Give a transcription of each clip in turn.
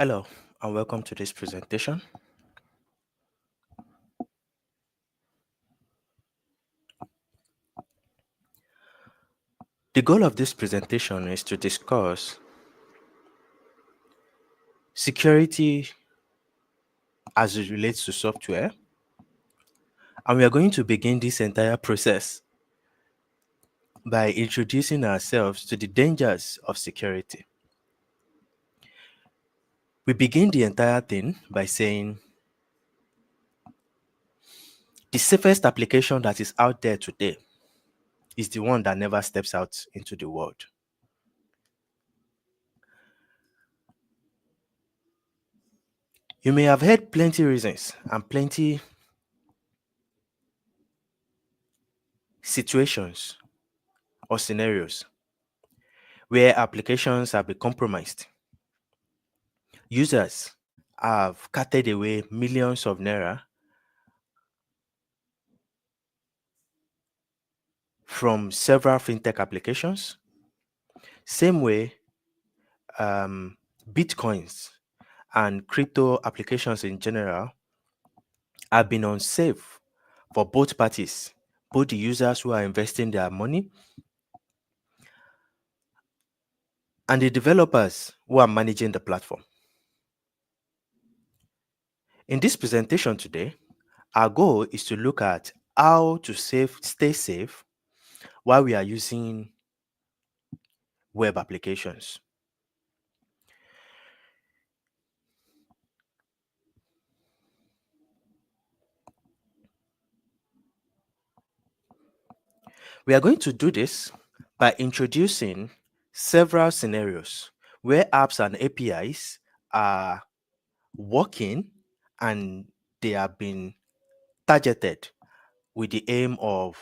Hello, and welcome to this presentation. The goal of this presentation is to discuss security as it relates to software, and we are going to begin this entire process by introducing ourselves to the dangers of security. We begin the entire thing by saying the safest application that is out there today is the one that never steps out into the world. You may have heard plenty reasons and plenty situations or scenarios where applications have been compromised. Users have carted away millions of naira from several fintech applications. Same way, um, bitcoins and crypto applications in general have been unsafe for both parties, both the users who are investing their money and the developers who are managing the platform. In this presentation today, our goal is to look at how to stay safe while we are using web applications. We are going to do this by introducing several scenarios where apps and APIs are working and they have been targeted with the aim of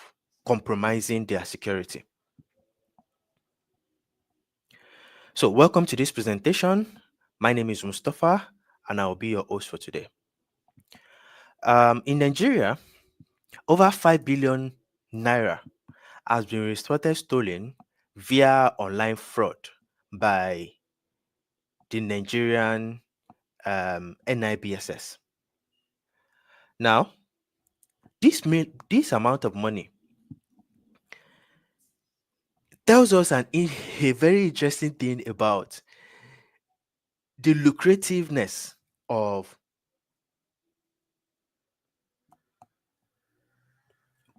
compromising their security. So, welcome to this presentation. My name is Mustafa, and I will be your host for today. In Nigeria, over 5 billion naira has been reported stolen via online fraud by the Nigerian NIBSS. Now, this amount of money tells us a very interesting thing about the lucrativeness of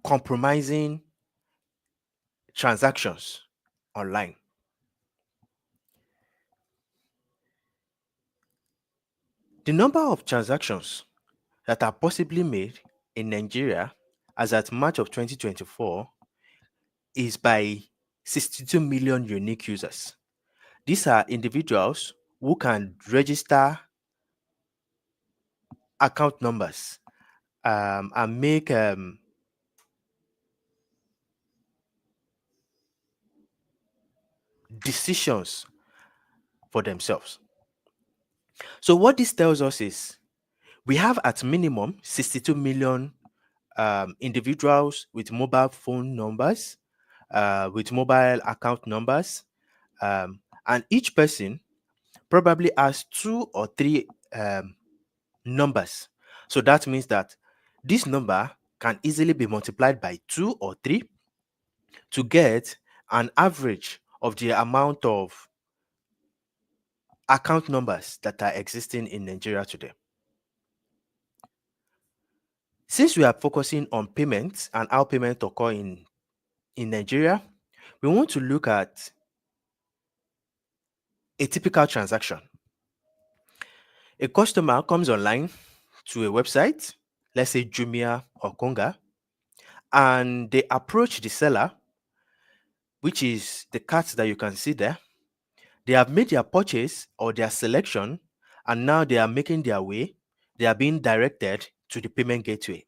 compromising transactions online. The number of transactions that are possibly made in Nigeria as at March of 2024 is by 62 million unique users. These are individuals who can register account numbers and make decisions for themselves. So, what this tells us is we have at minimum 62 million individuals with mobile phone numbers, with mobile account numbers, and each person probably has two or three numbers. So that means that this number can easily be multiplied by two or three to get an average of the amount of account numbers that are existing in Nigeria today. Since we are focusing on payments and how payments occur in Nigeria, we want to look at a typical transaction. A customer comes online to a website, let's say Jumia or Konga, and they approach the seller, which is the cart that you can see there. They have made their purchase or their selection, and now they are making their way. They are being directed to the payment gateway.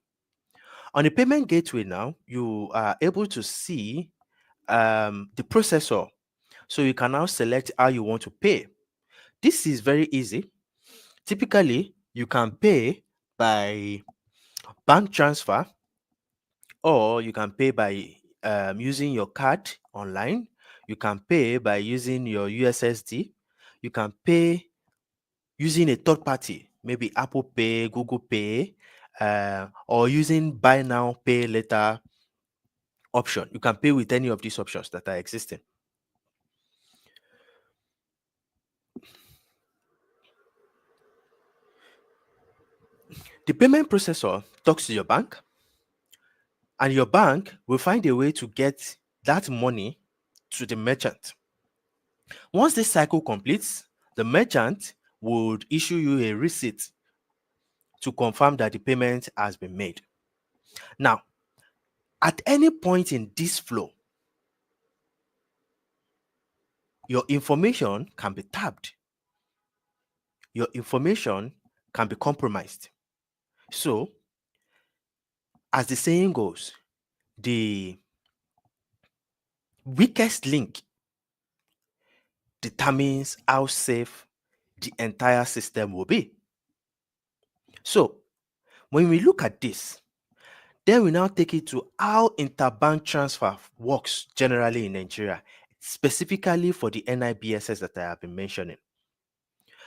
On the payment gateway now, you are able to see the processor. So you can now select how you want to pay. This is very easy. Typically, you can pay by bank transfer, or you can pay by using your card online. You can pay by using your USSD. You can pay using a third party, maybe Apple Pay, Google Pay, or using buy now, pay later option. You can pay with any of these options that are existing. The payment processor talks to your bank, and your bank will find a way to get that money to the merchant. Once this cycle completes, the merchant would issue you a receipt to confirm that the payment has been made. Now, at any point in this flow, your information can be tapped. Your information can be compromised. So, as the saying goes, the weakest link determines how safe the entire system will be. So, when we look at this, then we now take it to how interbank transfer works generally in Nigeria, specifically for the NIBSS that I have been mentioning.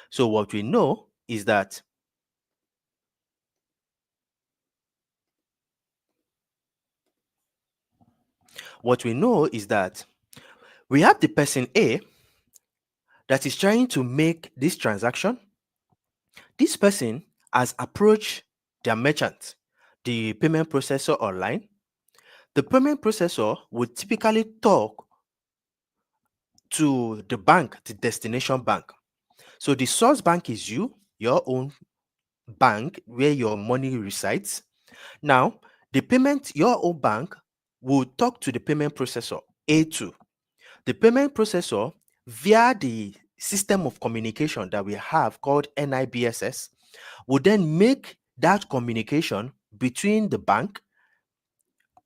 So, what we know is that we have the person A that is trying to make this transaction. This person has approached their merchant, the payment processor online. The payment processor would typically talk to the bank, the destination bank. So the source bank is you, your own bank where your money resides. Now, your own bank will talk to the payment processor A2. The payment processor, via the system of communication that we have called NIBSS, will then make that communication between the bank,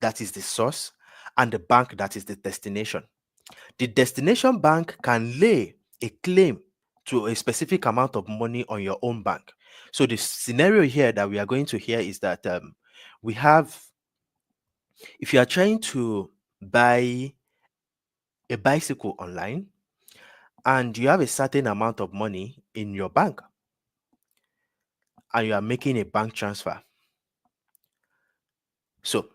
that is the source, and the bank, that is the destination. The destination bank can lay a claim to a specific amount of money on your own bank. So the scenario here that we are going to hear is that we have, if you are trying to buy a bicycle online and you have a certain amount of money in your bank and you are making a bank transfer. So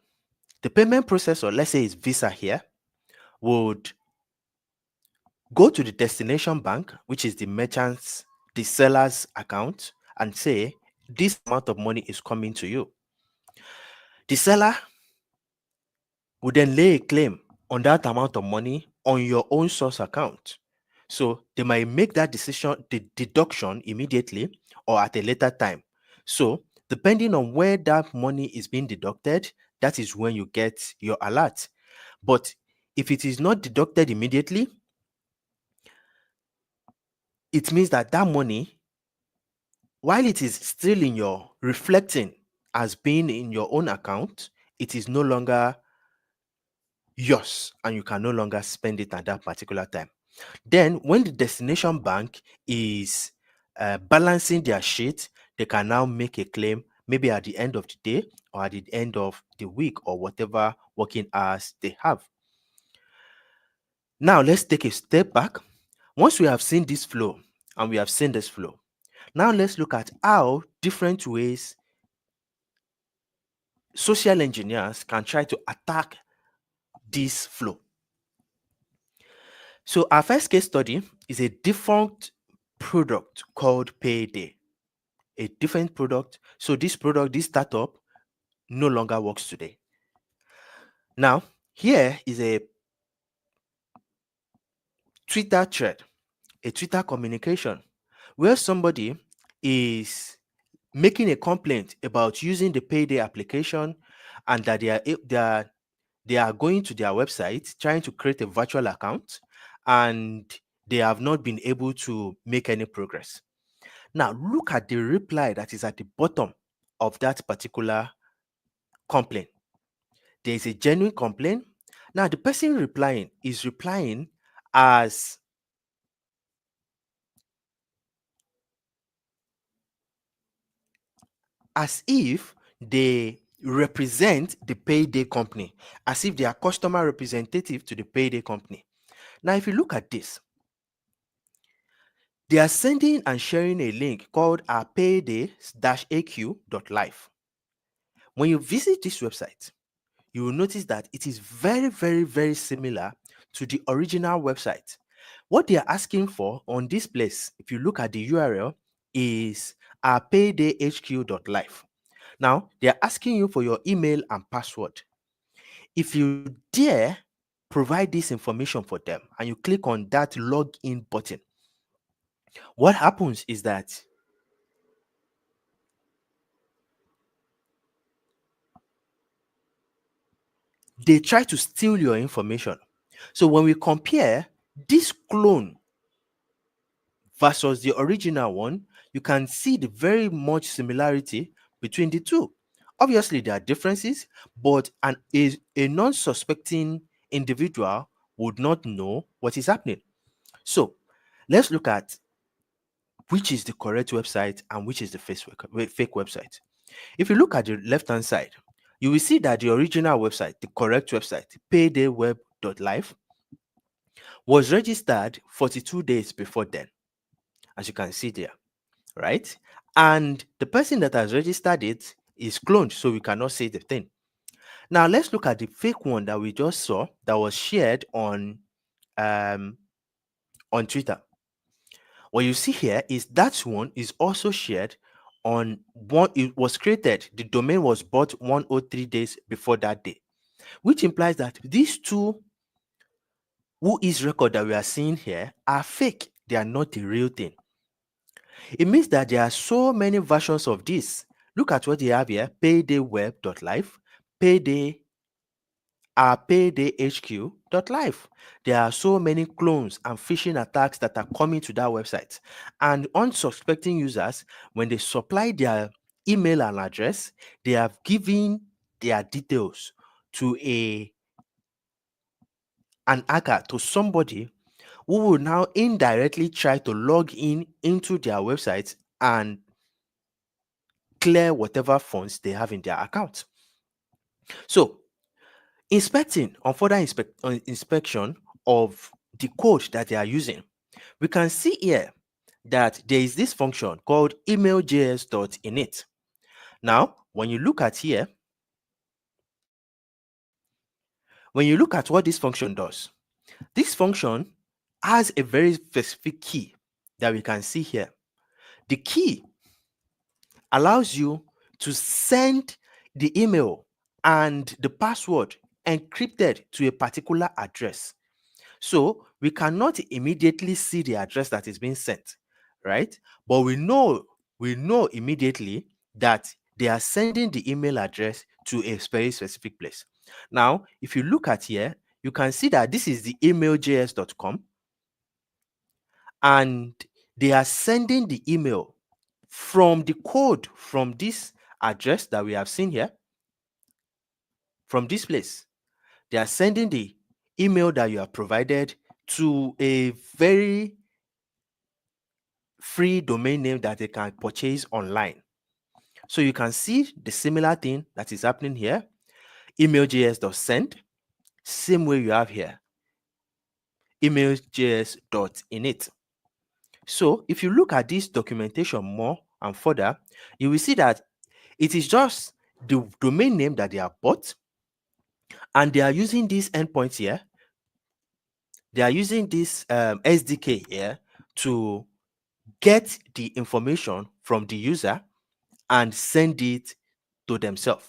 the payment processor, let's say it's Visa here, would go to the destination bank, which is the seller's account, and say, this amount of money is coming to you. The seller would then lay a claim on that amount of money on your own source account. So they might make that decision, the deduction immediately or at a later time. So depending on where that money is being deducted, that is when you get your alert. But if it is not deducted immediately, it means that that money, while it is still in your reflecting as being in your own account, it is no longer yours and you can no longer spend it at that particular time. Then, when the destination bank is balancing their sheet, they can now make a claim maybe at the end of the day or at the end of the week or whatever working hours they have. Now, let's take a step back. Once we have seen this flow and we have seen this flow, now let's look at how different ways social engineers can try to attack this flow. So our first case study is a different product called Payday. A different product. So this startup, no longer works today. Now, here is a Twitter thread, a Twitter communication, where somebody is making a complaint about using the Payday application and that they are going to their website trying to create a virtual account and they have not been able to make any progress. Now, look at the reply that is at the bottom of that particular complaint. There is a genuine complaint. Now, the person replying is replying as if they represent the Payday company, as if they are customer representative to the Payday company. Now, if you look at this They are sending and sharing a link called our payday-aq.life. When you visit this website, you will notice that it is very, very, very similar to the original website. What they are asking for on this place, if you look at the URL, is our payday-hq.life. Now, they are asking you for your email and password. If you dare provide this information for them and you click on that login button, what happens is that they try to steal your information. So when we compare this clone versus the original one, you can see the very much similarity between the two. Obviously, there are differences, but a non-suspecting individual would not know what is happening. So let's look at which is the correct website and which is the fake website. If you look at the left-hand side, you will see that the original website, the correct website, paydayweb.life, was registered 42 days before then, as you can see there, right? And the person that has registered it is cloned, so we cannot say the thing. Now, let's look at the fake one that we just saw that was shared um, on Twitter. What you see here is that one is also shared on one, it was created, the domain was bought 103 days before that day, which implies that these two who is record that we are seeing here are fake. They are not the real thing. It means that there are so many versions of this. Look at what you have here: paydayweb.life, payday, payday.hq.life. There are so many clones and phishing attacks that are coming to that website. And unsuspecting users, when they supply their email and address, they have given their details to an hacker, to somebody who will now indirectly try to log in into their website and clear whatever funds they have in their account. So, inspecting on further inspection of the code that they are using, we can see here that there is this function called email.js.init. Now, when you look at here, when you look at what this function does, this function has a very specific key that we can see here. The key allows you to send the email and the password encrypted to a particular address. So we cannot immediately see the address that is being sent, right? But we know immediately that they are sending the email address to a very specific place. Now, if you look at here, you can see that this is the email.js.com, and they are sending the email from the code from this address that we have seen here, from this place. They are sending the email that you have provided to a very free domain name that they can purchase online. So you can see the similar thing that is happening here. Email.js.send, same way you have here. Email.js.init. So if you look at this documentation more and further, you will see that it is just the domain name that they have bought, and they are using these endpoints here. They are using this SDK here to get the information from the user and send it to themselves.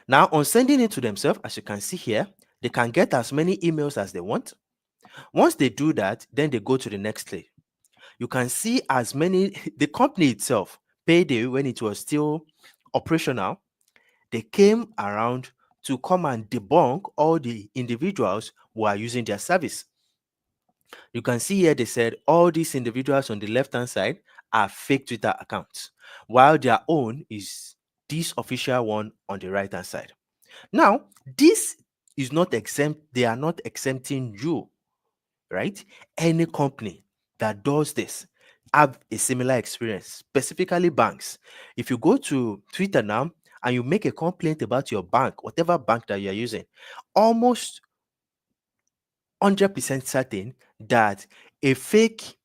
Now, on sending it to themselves, as you can see here, they can get as many emails as they want. Once they do that, then they go to the next stage. You can see as many, the company itself, Payday, when it was still operational, they came around to come and debunk all the individuals who are using their service. You can see here they said all these individuals on the left-hand side are fake Twitter accounts, while their own is this official one on the right-hand side. Now, this is not exempt, they are not exempting you, right? Any company that does this have a similar experience, specifically banks. If you go to Twitter now and you make a complaint about your bank, whatever bank that you're using, almost 100% certain that a fake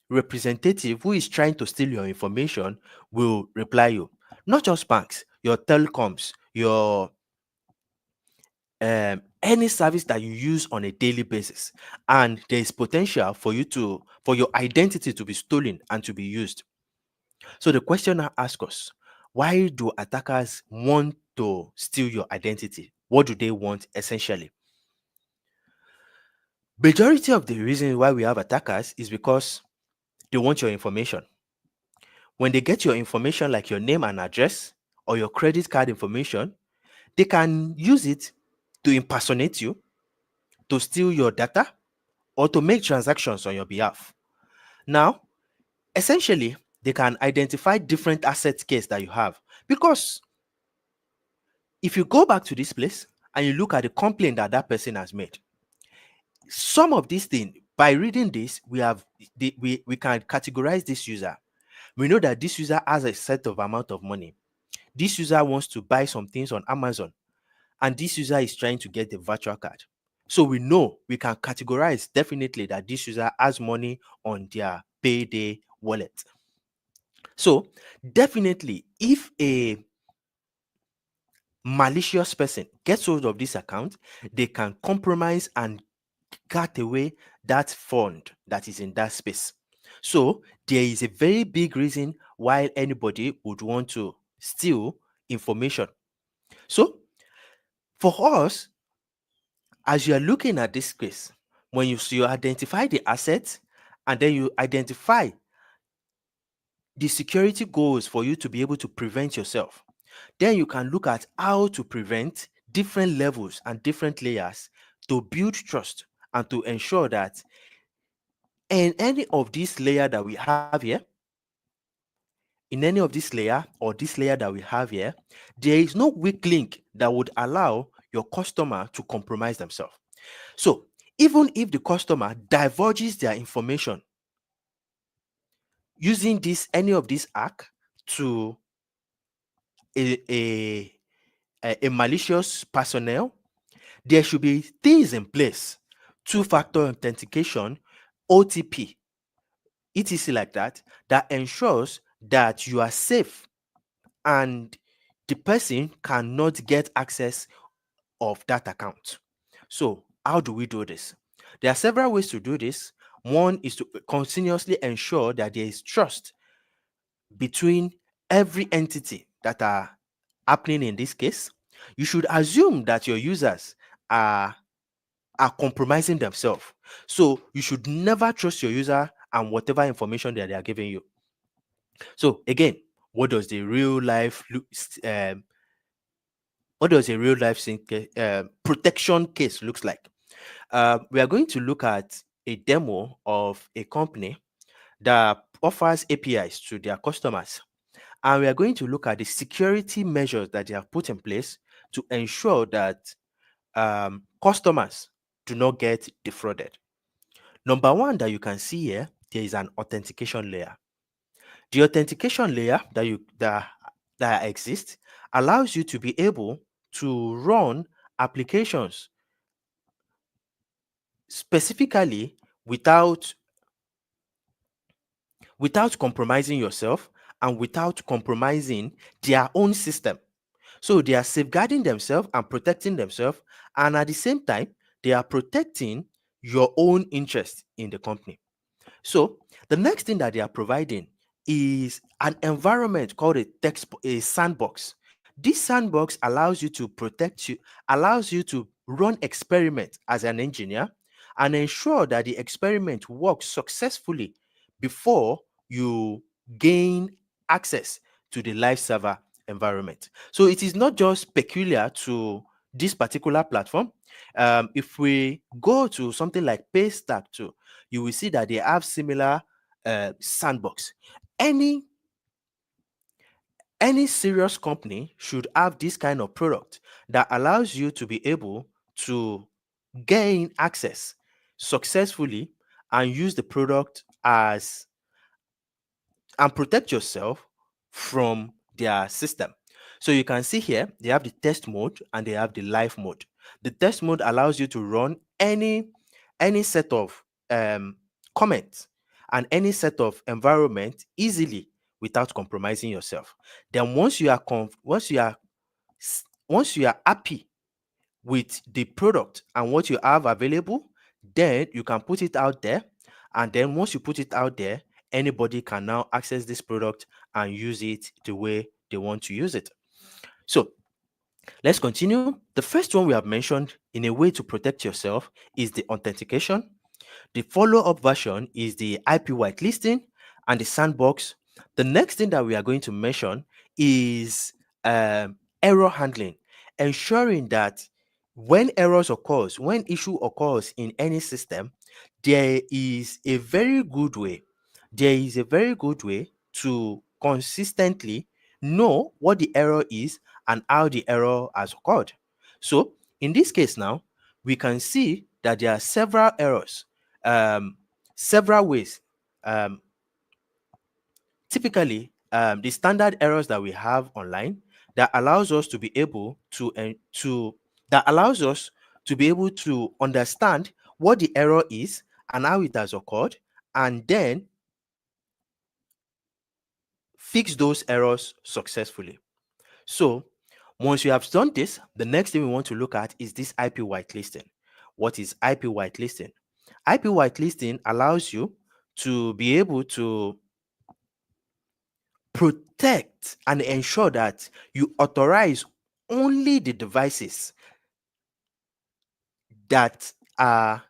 representative who is trying to steal your information will reply you. Not just banks, your telecoms, your any service that you use on a daily basis, and there is potential for your identity to be stolen and to be used. So the question now asks us, why do attackers want to steal your identity? What do they want essentially? Majority of the reasons why we have attackers is because they want your information. When they get your information, like your name and address or your credit card information, they can use it to impersonate you, to steal your data, or to make transactions on your behalf. Now, essentially, they can identify different asset case that you have, because if you go back to this place and you look at the complaint that that person has made, some of these things, by reading this, we can categorize this user. We know that this user has a set of amount of money. This user wants to buy some things on Amazon, and this user is trying to get the virtual card. So we know, we can categorize definitely that this user has money on their payday wallet. So definitely, if a malicious person gets hold of this account, they can compromise and cut away that fund that is in that space. So there is a very big reason why anybody would want to steal information. So for us, as you are looking at this case, when you identify the assets and then you identify the security goals for you to be able to prevent yourself, then you can look at how to prevent different levels and different layers to build trust and to ensure that in any of these layer that we have here, in any of this layer or this layer that we have here, there is no weak link that would allow your customer to compromise themselves. So even if the customer divulges their information using any of this hack to a, a, a malicious personnel, there should be things in place: two-factor authentication, OTP, etc., like that, that ensures that you are safe and the person cannot get access of that account. So how do we do this? There are several ways to do this. One is to continuously ensure that there is trust between every entity that are happening in this case. You should assume that your users are compromising themselves. So you should never trust your user and whatever information that they are giving you. So again, what does the real life protection case looks like? We are going to look at a demo of a company that offers APIs to their customers, and we are going to look at the security measures that they have put in place to ensure that customers do not get defrauded. Number one that you can see here, there is an authentication layer. The authentication layer that exists allows you to be able to run applications specifically without compromising yourself and without compromising their own system. So they are safeguarding themselves and protecting themselves, and at the same time, they are protecting your own interest in the company. So the next thing that they are providing is an environment called a sandbox. This sandbox allows you to protect you, allows you to run experiments as an engineer and ensure that the experiment works successfully before you gain access to the live server environment. So it is not just peculiar to this particular platform. If we go to something like Paystack too, you will see that they have similar sandbox. Any serious company should have this kind of product that allows you to be able to gain access successfully and use the product as and protect yourself from their system. So you can see here, they have the test mode and they have the live mode. The test mode allows you to run any set of comments and any set of environment easily without compromising yourself. Then once you are happy with the product and what you have available, then you can put it out there. And then once you put it out there, anybody can now access this product and use it the way they want to use it. So let's continue. The first one we have mentioned in a way to protect yourself is the authentication. The follow-up version is the IP whitelisting and the sandbox. The next thing that we are going to mention is error handling, ensuring that when errors occurs, when issue occurs in any system, there is a very good way. There is a very good way to consistently know what the error is and how the error has occurred. So in this case now, we can see that there are several errors, um, several ways. Um, Typically, the standard errors that we have online that allows us to be able to that allows us to be able to understand what the error is and how it has occurred, and then fix those errors successfully. So once you have done this, the next thing we want to look at is this IP whitelisting. What is IP whitelisting? IP whitelisting allows you to be able to protect and ensure that you authorize only the devices that are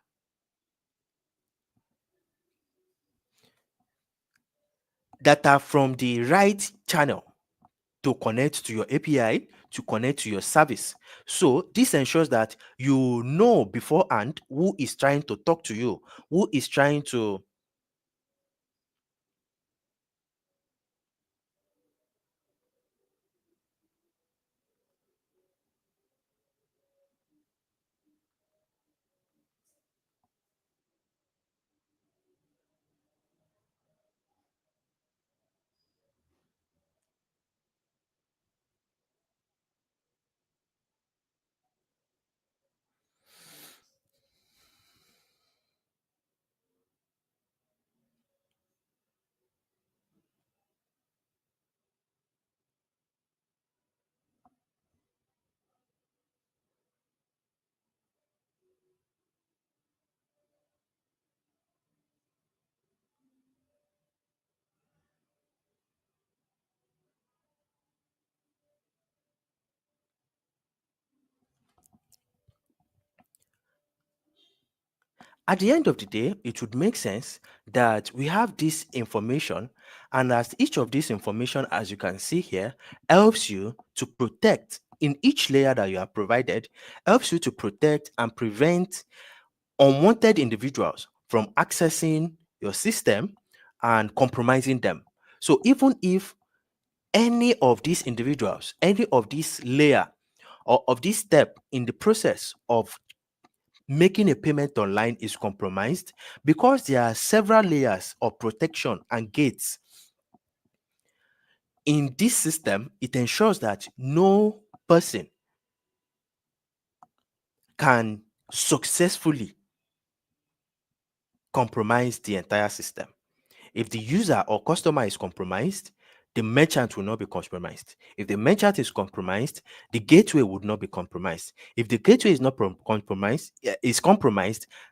from the right channel to connect to your API, to connect to your service. So this ensures that you know beforehand who is trying to talk to you, who is trying to at the end of the day, it would make sense that we have this information, and as each of this information, as you can see here, helps you to protect in each layer that you are provided, helps you to protect and prevent unwanted individuals from accessing your system and compromising them. So even if any of these individuals, any of this layer or of this step in the process of making a payment online is compromised, because there are several layers of protection and gates in this system, it ensures that no person can successfully compromise the entire system. If the user or customer is compromised, the merchant will not be compromised. If the merchant is compromised, the gateway would not be compromised. If the gateway is not compromised,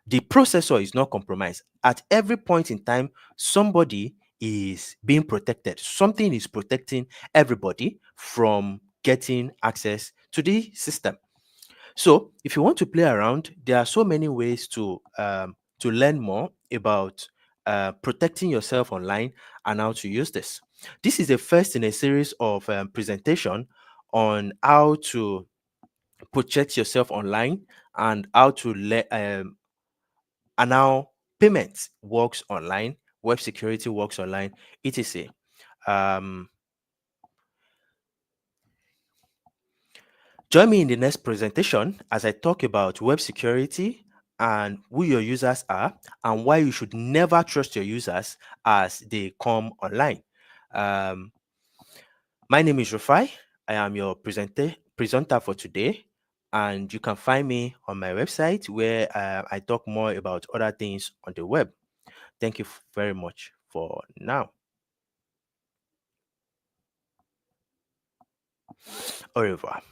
the processor is not compromised. At every point in time, somebody is being protected. Something is protecting everybody from getting access to the system. So, if you want to play around, there are so many ways to learn more about protecting yourself online and how to use this. This is the first in a series of presentation on how to protect yourself online and how to let and how payments works online, web security works online, etc. Um, Join me in the next presentation as I talk about web security and who your users are and why you should never trust your users as they come online. Um, my name is Rufai. I am your presenter for today, and you can find me on my website where I talk more about other things on the web. Thank you very much for now. Au revoir.